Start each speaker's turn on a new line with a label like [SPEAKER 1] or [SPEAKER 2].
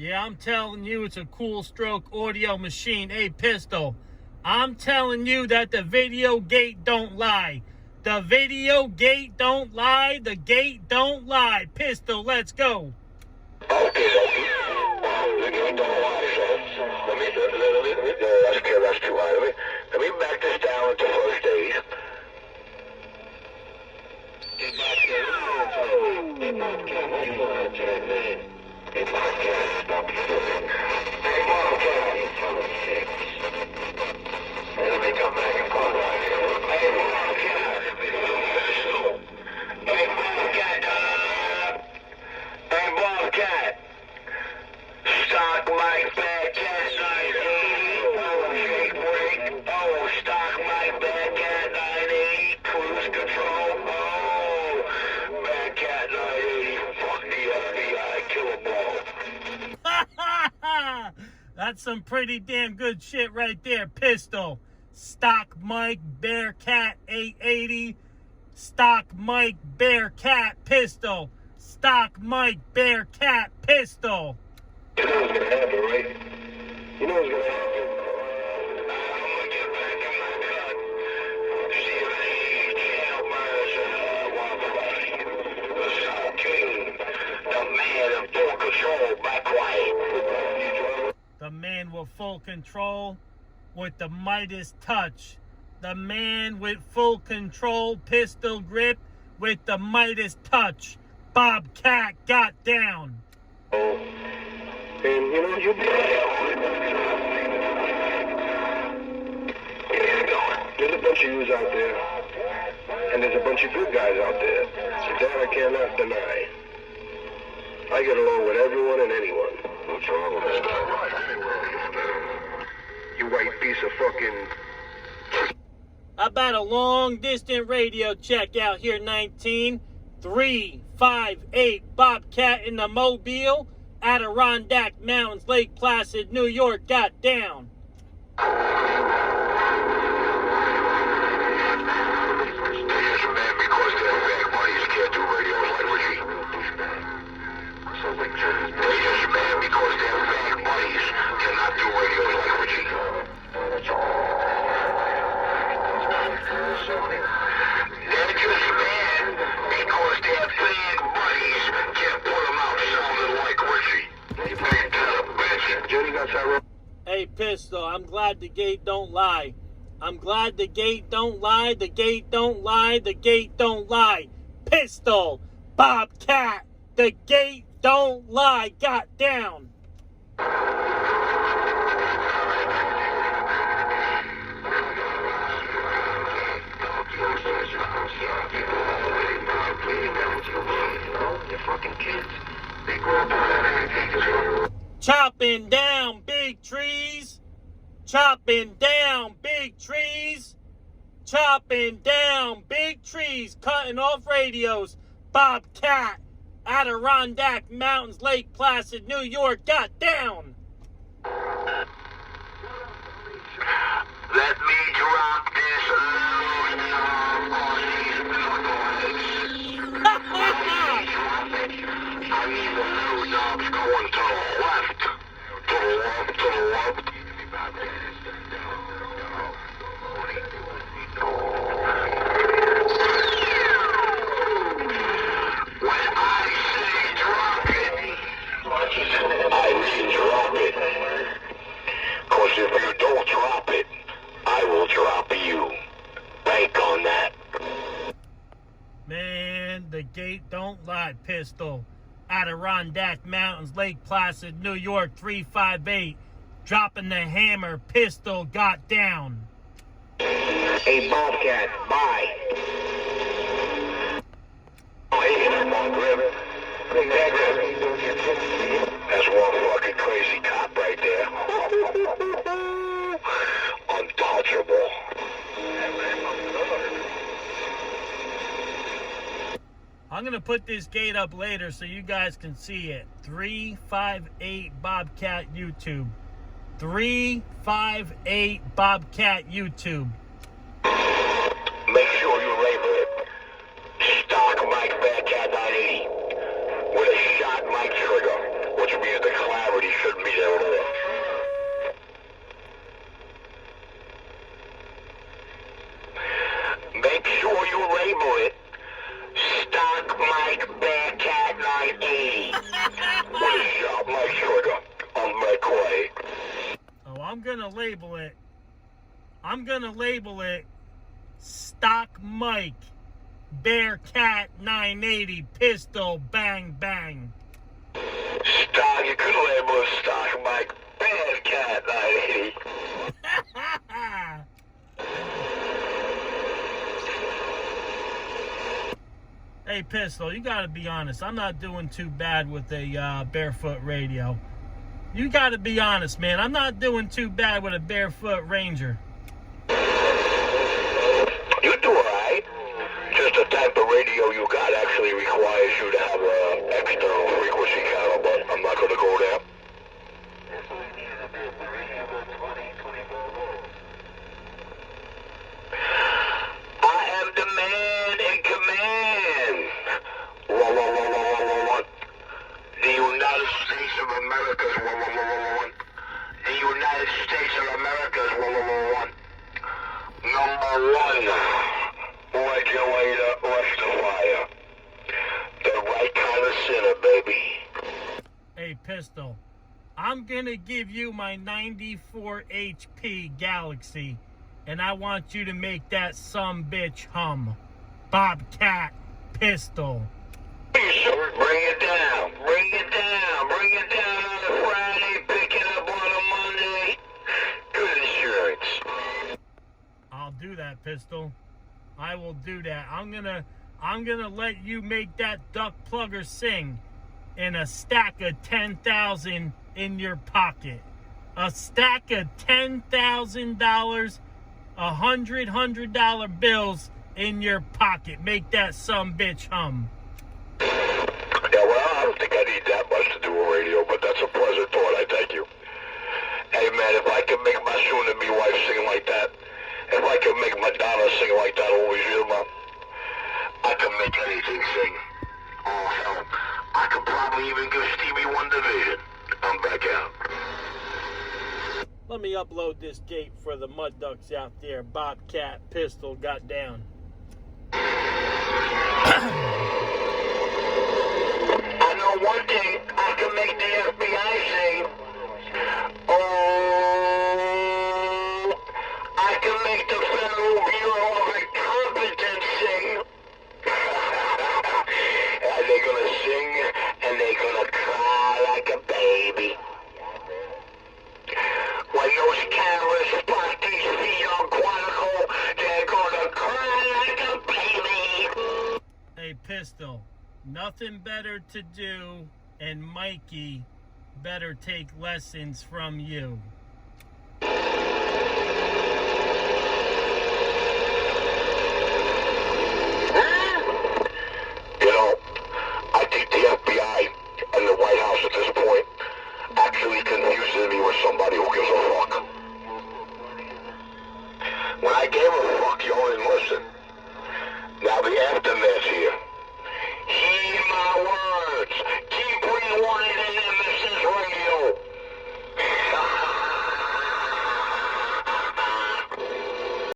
[SPEAKER 1] Yeah, I'm telling you, it's a cool stroke audio machine. Hey, Pistol, I'm telling you that the video gate don't lie. The video gate don't lie. The gate don't lie. Pistol, let's go.
[SPEAKER 2] Okay. The gate don't lie, so that's too high. Let me back this down to first stage. Hey, Bearcat, stop shooting. Hey, Bearcat. Let me come back and call right here. Hey, Bearcat. Hey, Bearcat. Hey, Bearcat. Stock Mike Bearcat 980. Oh, shake break. Oh, stock Mike Bearcat 980. Cruise control. Oh, Bearcat 980. Fuck the FBI. Kill a ball.
[SPEAKER 1] That's some pretty damn good shit right there, Pistol. Stock Mike Bearcat 880. Stock Mike Bearcat Pistol. Stock Mike Bearcat Pistol.
[SPEAKER 2] You know what's gonna happen, right? You know what's gonna happen. I'm gonna get back in my cut. See if any jail birds want to play. The Soul King, the man in full control, by quiet.
[SPEAKER 1] The man with full control with the Midas touch. The man with full control, pistol grip with the Midas touch. Bobcat got down.
[SPEAKER 2] And you know, you be there's a bunch of yous out there, and there's a bunch of good guys out there. That I cannot deny. I get along with everyone and anyone. What's wrong with that? You white piece of fucking...
[SPEAKER 1] How about a long distance radio check out here, 19358 Bobcat in the Mobile, Adirondack Mountains, Lake Placid, New York, got down. Hey, Pistol, I'm glad the gate don't lie. I'm glad the gate don't lie. The gate don't lie. The gate don't lie. Pistol, Bobcat, the gate don't lie. Got down. Chopping down big trees. Chopping down big trees. Chopping down big trees. Cutting off radios. Bobcat, Adirondack Mountains, Lake Placid, New York, got down.
[SPEAKER 2] Let me drop this load on these knuckleheads. I mean the load knob's going to the left. To the left, to the left. When I say drop it, I mean drop it. Cause if you don't drop it, I will drop you. Bank on that.
[SPEAKER 1] Man, the gate don't lie, Pistol. Adirondack Mountains, Lake Placid, New York, 358. Dropping the hammer, Pistol got down.
[SPEAKER 2] Hey, Bobcat, bye. Oh, hey, come on, Grim. That's one fucking crazy cop right there. Untouchable.
[SPEAKER 1] I'm going to put this gate up later so you guys can see it. 358 Bobcat YouTube. 358 Bobcat YouTube.
[SPEAKER 2] Make sure you label it Stock Mike Bearcat 980 with a shot mic trigger, which means the clarity
[SPEAKER 1] I'm gonna label it. Stock Mike Bearcat 980 pistol bang bang.
[SPEAKER 2] Stock, you could label it Stock Mike Bearcat 980.
[SPEAKER 1] Hey, Pistol, you gotta be honest. I'm not doing too bad with a barefoot radio. You gotta be honest, man. I'm not doing too bad with a barefoot Ranger.
[SPEAKER 2] You do alright. Just the type of radio you got actually requires you to have an external frequency counter, but I'm not gonna go there. I am the man in command. What? The United States of America's what? The United States of America's what? Number one, regulator, rectifier. The right kind of sinner, baby.
[SPEAKER 1] Hey, Pistol, I'm gonna give you my 94 HP Galaxy, and I want you to make that sumbitch hum. Bobcat Pistol.
[SPEAKER 2] Bring it down. Bring it down. Bring it down on a Friday, pick it up on a Monday. Good insurance.
[SPEAKER 1] I'll do that, Pistol. I will do that. I'm gonna let you make that duck plugger sing in a stack of 10,000 in your pocket. A stack of $10,000, $100 bills in your pocket. Make that sumbitch hum.
[SPEAKER 2] Yeah, well, I don't think I need that much to do a radio, but that's a pleasant thought. I thank you. Hey, man, if I could make my soon-to-be wife sing like that, if I could make Madonna sing like that, always hear ma, I could make anything sing. Oh, hell, I could probably even give Stevie Wonder vision. I'm back out.
[SPEAKER 1] Let me upload this gate for the mud ducks out there. Bobcat Pistol got down.
[SPEAKER 2] I know one thing, I can make the FBI sing. Oh, I can make the Federal Bureau of Incompetence sing. And they're gonna sing, and they're gonna cry like a baby. When those cameras spot these feet on Quantico, they're gonna cry like a baby.
[SPEAKER 1] Hey, Pistol, nothing better to do, and Mikey better take lessons from you.
[SPEAKER 2] You know, I think the FBI and the White House at this point actually confuses me with somebody who gives a fuck. When I gave a fuck, you only listen. Now the aftermath's here.